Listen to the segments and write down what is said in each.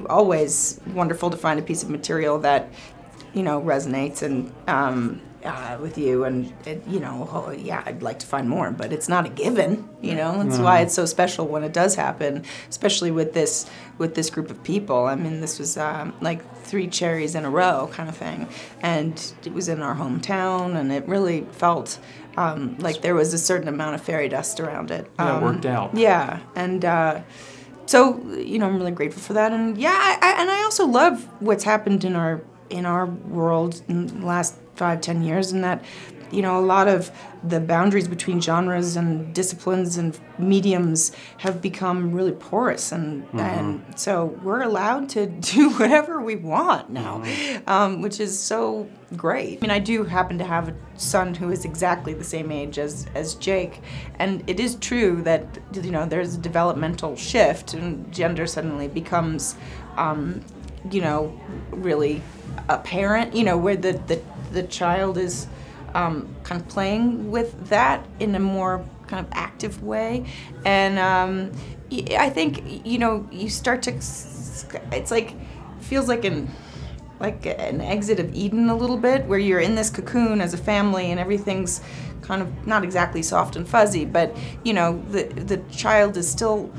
always wonderful to find a piece of material that, you know, resonates and with you, and yeah, I'd like to find more, but it's not a given, you know. That's why it's so special when it does happen, especially with this group of people. I mean, this was like 3 cherries in a row kind of thing, and it was in our hometown, and it really felt like there was a certain amount of fairy dust around it. Yeah, it worked out. Yeah, and so, you know, I'm really grateful for that, and yeah, I also love what's happened in our world in the last 5-10 years, and that, you know, a lot of the boundaries between genres and disciplines and mediums have become really porous, and so we're allowed to do whatever we want now, which is so great. I mean, I do happen to have a son who is exactly the same age as Jake, and it is true that, you know, there's a developmental shift, and gender suddenly becomes, you know, really apparent, you know, where the child is kind of playing with that in a more kind of active way. And I think, you know, you start to, it's like, feels like an exit of Eden a little bit, where you're in this cocoon as a family and everything's kind of not exactly soft and fuzzy, but, you know, the child is still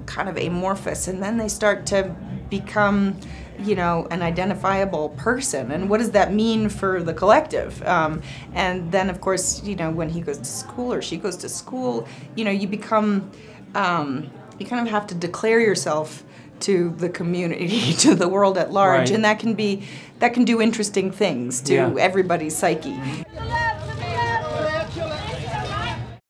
kind of amorphous, and then they start to become, you know, an identifiable person, and what does that mean for the collective? And then, of course, you know, when he goes to school or she goes to school, you know, you become, you kind of have to declare yourself to the community, to the world at large, and that can do interesting things to everybody's psyche.